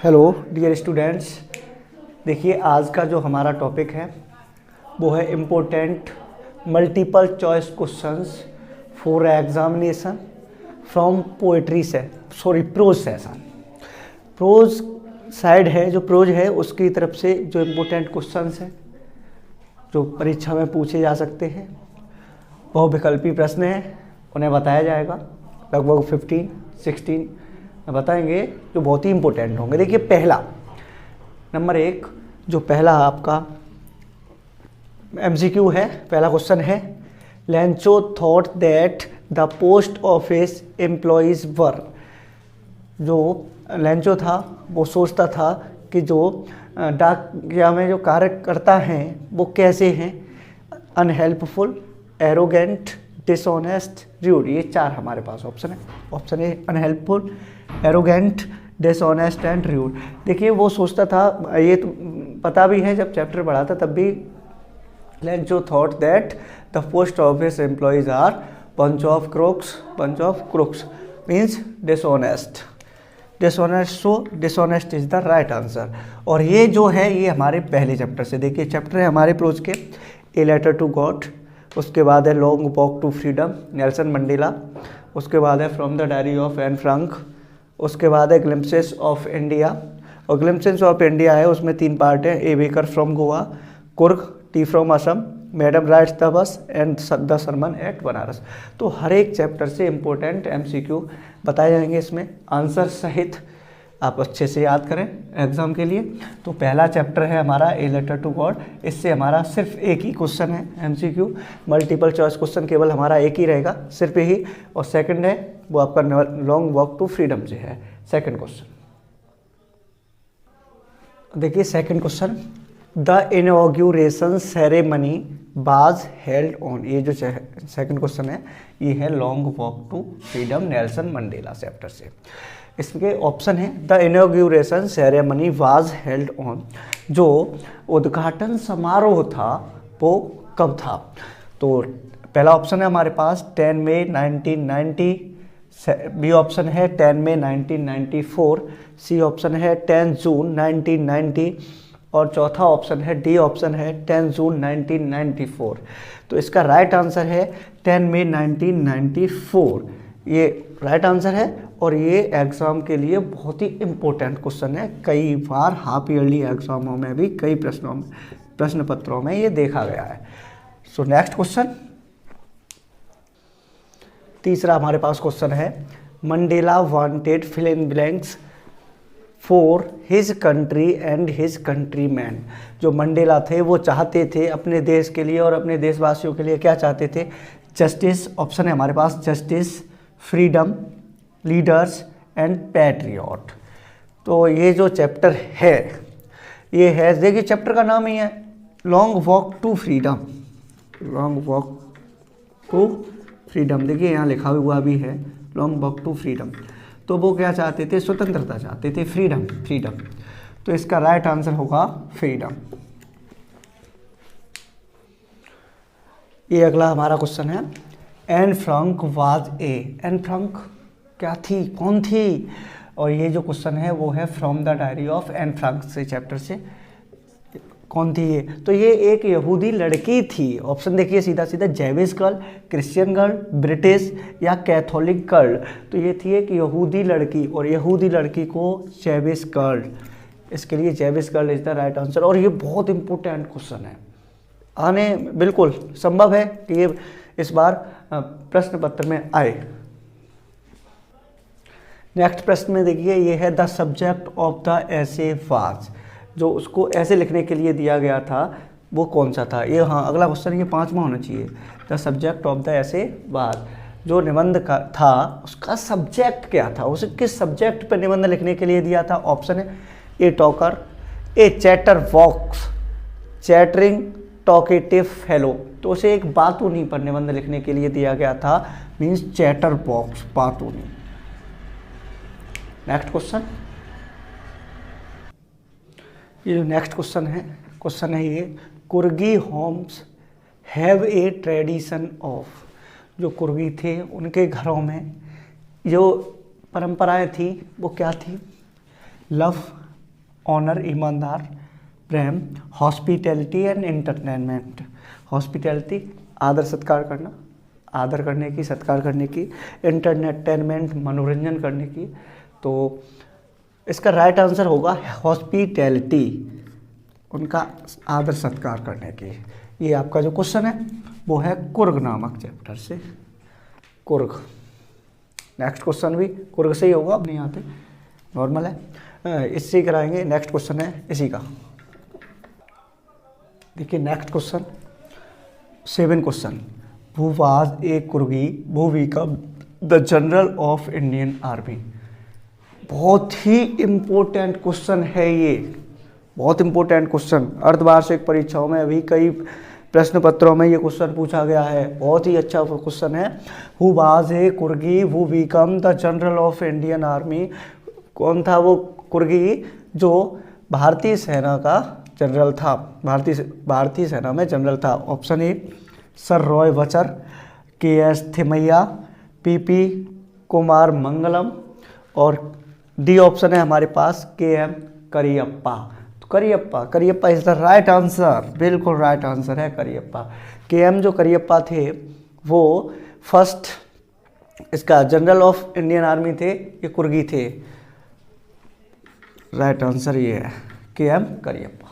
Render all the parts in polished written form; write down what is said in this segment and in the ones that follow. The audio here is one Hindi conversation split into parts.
हेलो डियर स्टूडेंट्स, देखिए आज का जो हमारा टॉपिक है वो है important multiple choice questions for examination from poetry से प्रोज सेशन। प्रोज साइड है, जो प्रोज है उसकी तरफ से जो इम्पोर्टेंट क्वेश्चंस हैं जो परीक्षा में पूछे जा सकते हैं, बहुविकल्पी प्रश्न हैं, उन्हें बताया जाएगा। लगभग 15-16 बताएंगे जो बहुत ही इंपॉर्टेंट होंगे। देखिए पहला नंबर 1 जो पहला आपका एमसीक्यू है, पहला क्वेश्चन है, Lencho thought that the post office employees were. जो लेंचो था वो सोचता था कि जो डाकिया में जो कार्यकर्ता हैं वो कैसे हैं, अनहेल्पफुल, एरोगेंट, डिसऑनेस्ट, र्यूड। ये 4 हमारे पास ऑप्शन है। Option A unhelpful, arrogant, dishonest and rude. देखिए वो सोचता था, ये तो पता भी है जब चैप्टर पढ़ा था तब भी, Lencho thought that the post office employees are bunch of crooks means dishonest. So dishonest is the right answer. और ये जो है ये हमारे पहले चैप्टर से, देखिए चैप्टर है हमारे प्रोज के ए लेटर टू गॉड, उसके बाद है long walk to freedom Nelson Mandela, उसके बाद है from the diary of Anne Frank, उसके बाद है ग्लिम्पसेस ऑफ इंडिया। और ग्लिम्पसेस ऑफ इंडिया है उसमें 3 पार्ट हैं, a baker from Goa, Coorg, tea from Assam, madam rides the bus and the sermon at Benaras. तो हर एक चैप्टर से इम्पोर्टेंट एमसीक्यू बताए जाएंगे इसमें आंसर सहित, आप अच्छे से याद करें एग्जाम के लिए। तो पहला चैप्टर है हमारा ए लेटर टू गॉड, इससे हमारा सिर्फ एक ही क्वेश्चन है एमसीक्यू, मल्टीपल चॉइस क्वेश्चन केवल हमारा एक ही रहेगा सिर्फ ही। और सेकंड है वो आपका लॉन्ग वॉक टू फ्रीडम से है सेकंड क्वेश्चन। देखिए second question, the inauguration ceremony was held on. ये जो सेकंड क्वेश्चन है ये है long walk to freedom Nelson Mandela chapter से। इसके ऑप्शन है the inauguration ceremony was held on. जो उद्घाटन समारोह था वो कब था? तो पहला ऑप्शन है हमारे पास 10 मई 1990, बी ऑप्शन है 10 मई 1994, सी ऑप्शन है 10 जून 1990 और चौथा ऑप्शन है डी ऑप्शन है 10 जून 1994। तो इसका राइट आंसर है 10 मई 1994, ये राइट आंसर है। और ये एग्ज़ाम के लिए बहुत ही इम्पोर्टेंट क्वेश्चन है, कई बार हाफ ईयरली एग्जामों में भी कई प्रश्न पत्रों में ये देखा गया है। सो नेक्स्ट क्वेश्चन, तीसरा हमारे पास क्वेश्चन है, Mandela wanted fill in blanks for his country and his countryman. जो मंडेला थे वो चाहते थे अपने देश के लिए और अपने देशवासियों के लिए क्या चाहते थे? जस्टिस, ऑप्शन है हमारे पास justice, freedom, leaders and patriot. तो ये जो चैप्टर है ये है, देखिए चैप्टर का नाम ही है long walk to freedom, long walk to freedom. देखिए यहाँ लिखा हुआ भी है लॉन्ग वॉक टू फ्रीडम। तो वो क्या चाहते थे? स्वतंत्रता चाहते थे, फ्रीडम। तो इसका राइट आंसर होगा फ्रीडम। ये अगला हमारा क्वेश्चन है, Anne Frank was a. Anne Frank क्या थी, कौन थी? और ये जो क्वेश्चन है वो है from the diary of Anne Frank से चैप्टर से, कौन थी ये? तो ये एक यहूदी लड़की थी। ऑप्शन देखिए सीधा सीधा, जैविश गर्ल, क्रिश्चियन गर्ल, ब्रिटिश या कैथोलिक गर्ल। तो ये थी एक यहूदी लड़की, और यहूदी लड़की को जैविश गर्ल, इसके लिए Jewish girl is the right answer. और ये बहुत इंपॉर्टेंट क्वेश्चन है, आने बिल्कुल संभव है कि ये इस बार प्रश्न पत्र में आए। नेक्स्ट प्रश्न में देखिए ये है the subject of the essay was. जो उसको ऐसे लिखने के लिए दिया गया था वो कौन सा था? ये हाँ अगला क्वेश्चन ये 5वां होना चाहिए। द सब्जेक्ट ऑफ द ऐसे वाज, जो निबंध का था उसका सब्जेक्ट क्या था, उसे किस सब्जेक्ट पर निबंध लिखने के लिए दिया था? ऑप्शन है ए टॉकर, ए चैटर वॉक्स, चैटरिंग टॉकेटिव फेलो। तो उसे एक बातूनी पर निबंध लिखने के लिए दिया गया था, मीन्स चैटर बॉक्स, बातूनी। नेक्स्ट क्वेश्चन, ये जो नेक्स्ट क्वेश्चन है ये, Coorgi homes have a tradition of. जो कुर्गी थे उनके घरों में जो परंपराएं थी वो क्या थी? लव, ऑनर ईमानदार, प्रेम, हॉस्पिटैलिटी एंड एंटरटेनमेंट। हॉस्पिटैलिटी आदर सत्कार करना, आदर करने की, सत्कार करने की, एंटरटेनमेंट मनोरंजन करने की। तो इसका राइट आंसर होगा हॉस्पिटैलिटी, उनका आदर सत्कार करने की। ये आपका जो क्वेश्चन है वो है कुर्ग नामक चैप्टर से, कुर्ग। नेक्स्ट क्वेश्चन भी कुर्ग से ही होगा, अपने यहाँ पे नॉर्मल है, इससे कराएंगे। नेक्स्ट क्वेश्चन है इसी का। देखिए next question 7 question. Who was a कुर्गी who become the general of Indian army. बहुत ही इम्पोर्टेंट क्वेश्चन है ये, बहुत इम्पोर्टेंट क्वेश्चन। अर्धवार्षिक परीक्षाओं में अभी कई प्रश्न पत्रों में ये क्वेश्चन पूछा गया है, बहुत ही अच्छा क्वेश्चन है। Who was a कुर्गी who become the general of Indian army. कौन था वो कुर्गी जो भारतीय सेना का जनरल था, भारतीय सेना में जनरल था। ऑप्शन ए सर रॉय बचर, के एस थिमैया, पीपी कुमार मंगलम, और डी ऑप्शन है हमारे पास के एम करियप्पा। तो Cariappa is the right answer, बिल्कुल राइट आंसर है करियप्पा। के एम जो करियप्पा थे वो फर्स्ट इसका जनरल ऑफ इंडियन आर्मी थे, ये कुर्गी थे। राइट आंसर ये है K M Cariappa.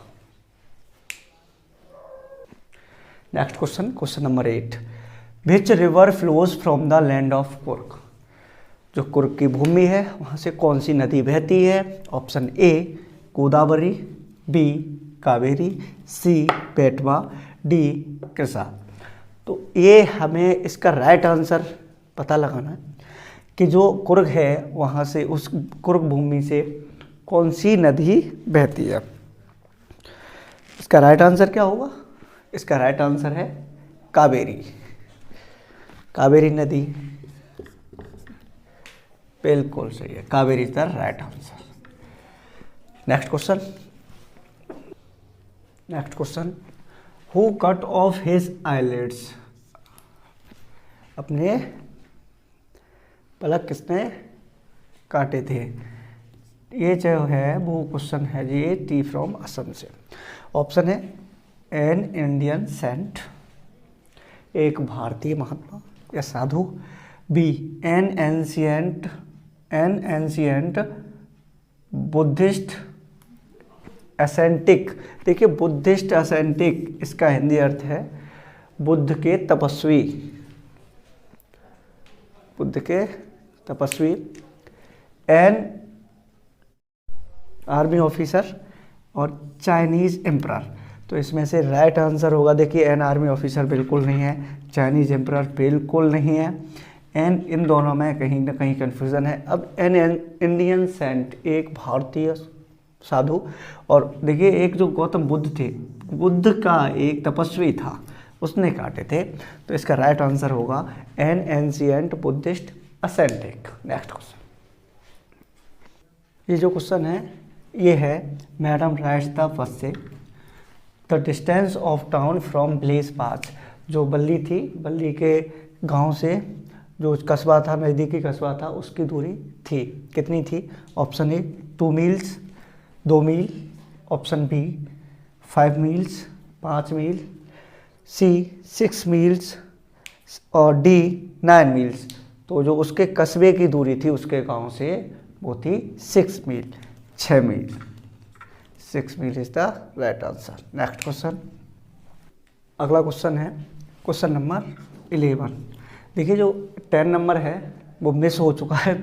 Next question, question number 8। Which river flows from the land of Coorg. जो कुर्ग की भूमि है वहाँ से कौन सी नदी बहती है। Option A Godavari, B Kaveri, C Betwa, D Krishna. तो ये हमें इसका राइट आंसर पता लगाना है कि जो कुर्ग है वहाँ से, उस कुर्ग भूमि से कौन सी नदी बहती है। इसका राइट आंसर क्या होगा। इसका राइट आंसर है कावेरी, कावेरी नदी, बिल्कुल सही है, Kaveri is the right answer. Next question. Who cut off his eyelids. अपने पलक किसने काटे थे। ये जो है वो क्वेश्चन है ये टी फ्रॉम असम से। ऑप्शन है एन इंडियन सेंट, एक भारतीय महात्मा या साधु, बी एन एंशिएंट बुद्धिस्ट एसेंटिक। देखिए बुद्धिस्ट एसेंटिक इसका हिंदी अर्थ है बुद्ध के तपस्वी, बुद्ध के तपस्वी। एन आर्मी ऑफिसर और चाइनीज एम्परर। तो इसमें से राइट आंसर होगा, देखिए एन आर्मी ऑफिसर बिल्कुल नहीं है, चाइनीज एम्परर बिल्कुल नहीं है, एन इन दोनों में कहीं ना कहीं कन्फ्यूज़न है। अब एन इंडियन सेंट एक भारतीय साधु, और देखिए एक जो गौतम बुद्ध थे, बुद्ध का एक तपस्वी था, उसने काटे थे। तो इसका राइट आंसर होगा an ancient Buddhist ascetic. Next question. ये जो क्वेश्चन है ये है मैडम राइट्स द बस से the distance of town from bless pass. जो बल्ली थी, बल्ली के गांव से जो कस्बा था, नज़दीकी कस्बा था, उसकी दूरी थी, कितनी थी। ऑप्शन ए 2 मील्स, 2 मील, ऑप्शन बी 5 मील्स, 5 मील, सी 6 मील्स, और डी 9 मील्स। तो जो उसके कस्बे की दूरी थी उसके गांव से वो थी 6 मील, 6 मील। 6 मील is the right answer. Next question. अगला क्वेश्चन है क्वेश्चन नंबर 11। देखिए जो 10 नंबर है वो मिस हो चुका है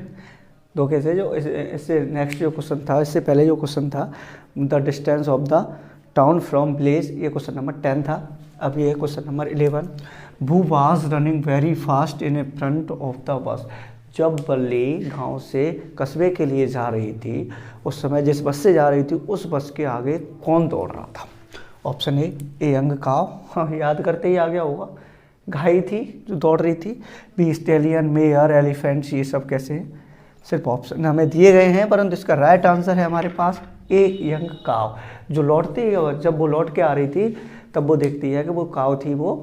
धोखे से। जो इससे नेक्स्ट जो क्वेश्चन था, इससे पहले जो क्वेश्चन था the distance of the town from place, ये क्वेश्चन नंबर 10 था। अब ये question number 11। Who was running very fast in front of the bus. जब बल्ली गांव से कस्बे के लिए जा रही थी, उस समय जिस बस से जा रही थी उस बस के आगे कौन दौड़ रहा था। ऑप्शन ए यंग काव, हाँ याद करते ही आ गया होगा, गाय थी जो दौड़ रही थी। बी स्टेलियन, मेयर, एलिफेंट्स, ये सब कैसे हैं, सिर्फ ऑप्शन हमें दिए गए हैं, परंतु इसका राइट आंसर है हमारे पास ए यंग काव। जो लौटती, जब वो लौट के आ रही थी तब वो देखती है कि वो काव थी वो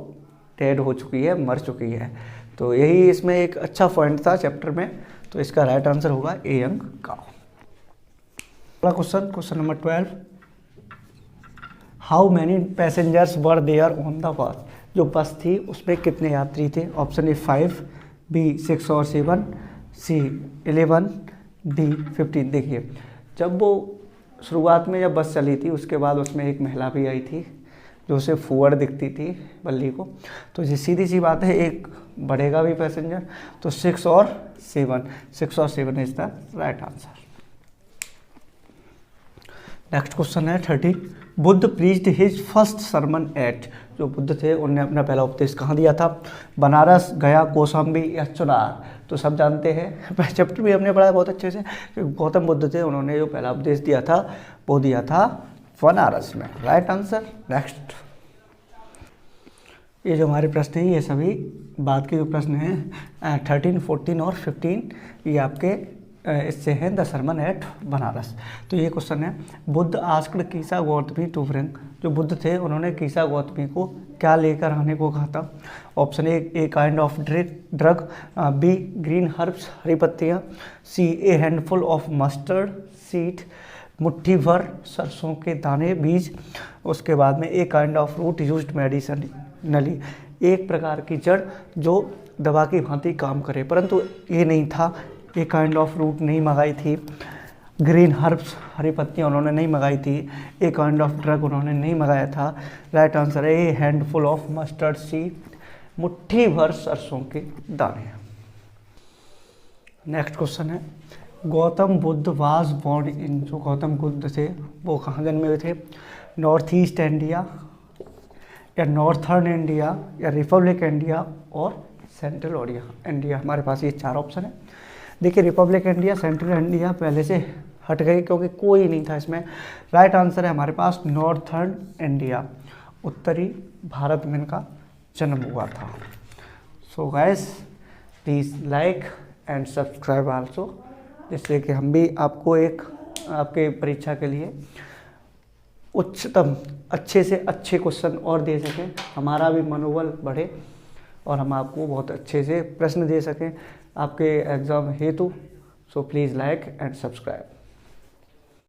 डेड हो चुकी है, मर चुकी है। तो यही इसमें एक अच्छा पॉइंट था चैप्टर में। तो इसका राइट आंसर होगा ए यंग काव। अगला question number 12, how many passengers were there on the bus, जो बस थी उसमें कितने यात्री थे। ऑप्शन ए 5, बी 6 और 7, सी 11, डी 15। देखिए जब वो शुरुआत में जब बस चली थी उसके बाद उसमें एक महिला भी आई थी जो उसे फुअर दिखती थी बल्ली को, तो ये सीधी सी बात है एक बढ़ेगा भी पैसेंजर, तो 6 और 7 is the right answer. Next question है 13, Buddha preached his first sermon at, जो बुद्ध थे उन्होंने अपना पहला उपदेश कहाँ दिया था। बनारस, गया, कौशाम्बी या चुनार। तो सब जानते हैं, पहले चैप्टर भी हमने पढ़ा बहुत अच्छे से कि गौतम बुद्ध थे, उन्होंने जो पहला उपदेश दिया था वो दिया था बनारस में। Right answer. नेक्स्ट, ये जो हमारे प्रश्न हैं ये सभी बाद के जो प्रश्न हैं 13, 14 और 15 ये आपके इससे हैं द सरमन एट बनारस। तो ये क्वेश्चन है, Buddha asked Kisa Gautami to bring, जो बुद्ध थे उन्होंने कीसा गौतमी को क्या लेकर आने को कहा था। Option A kind of drug, B green herbs हरी पत्तियाँ, C a handful of mustard seed मुट्ठी भर सरसों के दाने बीज, उसके बाद में a kind of root used medicinally, एक प्रकार की जड़ जो दवा की भांति काम करे, परंतु ये नहीं था, एक काइंड ऑफ रूट नहीं मंगाई थी, ग्रीन हर्ब्स हरी पत्तियाँ उन्होंने नहीं मंगाई थी, एक काइंड ऑफ ड्रग उन्होंने नहीं मंगाया था। राइट आंसर है a handful of mustard seed मुट्ठी भर सरसों के दाने। नेक्स्ट क्वेश्चन है, Gautam Buddha was born in, जो गौतम बुद्ध थे वो कहाँ जन्मे हुए थे। नॉर्थ ईस्ट इंडिया या नॉर्थर्न इंडिया या रिपब्लिक इंडिया और सेंट्रल इंडिया। हमारे पास ये 4 ऑप्शन है। देखिए रिपब्लिक इंडिया, सेंट्रल इंडिया पहले से हट गई क्योंकि कोई नहीं था इसमें। राइट आंसर है हमारे पास नॉर्थर्न इंडिया, उत्तरी भारत में इनका जन्म हुआ था। So guys please like and subscribe also, जिससे कि हम भी आपको एक आपके परीक्षा के लिए उच्चतम अच्छे से अच्छे क्वेश्चन और दे सकें, हमारा भी मनोबल बढ़े और हम आपको बहुत अच्छे से प्रश्न दे सकें आपके एग्ज़ाम हेतु। So please like and subscribe.